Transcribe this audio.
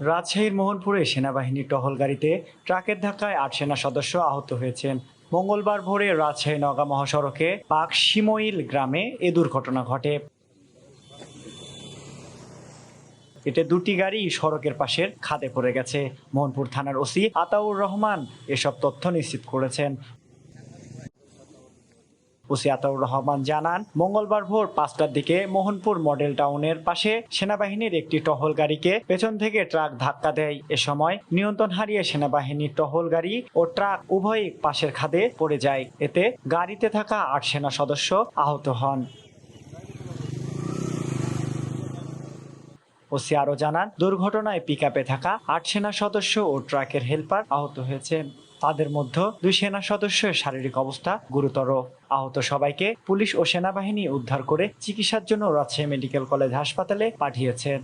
রাজশাহীর মোহনপুরে সেনাবাহিনীর টহল গাড়িতে ট্রাকের ধাক্কায় ৮ সেনা সদস্য আহত হয়েছেন। মঙ্গলবার ভোরে রাজশাহী নওগাঁ মহাসড়কে পাক শিমইল গ্রামে এ দুর্ঘটনা ঘটে। এতে দুটি গাড়ি সড়কের পাশের খাদে পড়ে গেছে। মোহনপুর থানার ওসি আতাউর রহমান এসব তথ্য নিশ্চিত করেছেন। ওসি আতাউর রহমান জানান, মঙ্গলবার ভোর ৫টার দিকে মোহনপুর মডেল টাউনের পাশে সেনাবাহিনীর একটি টহল গাড়িকে পেছন থেকে ট্রাক ধাক্কা দেয়। এ সময় নিয়ন্ত্রণ হারিয়ে সেনাবাহিনীর টহল গাড়ি ও ট্রাক উভয়ই পাশের খাদে পড়ে যায়। এতে গাড়িতে থাকা ৮ সেনা সদস্য আহত হন। ওসি আরও জানান, দুর্ঘটনায় পিকআপে থাকা ৮ সেনা সদস্য ও ট্রাকের হেলপার আহত হয়েছেন। তাদের মধ্যে ২ সেনা সদস্যের শারীরিক অবস্থা গুরুতর। আহত সবাইকে পুলিশ ও সেনাবাহিনী উদ্ধার করে চিকিৎসার জন্য রাজশাহী মেডিকেল কলেজ হাসপাতালে পাঠিয়েছেন।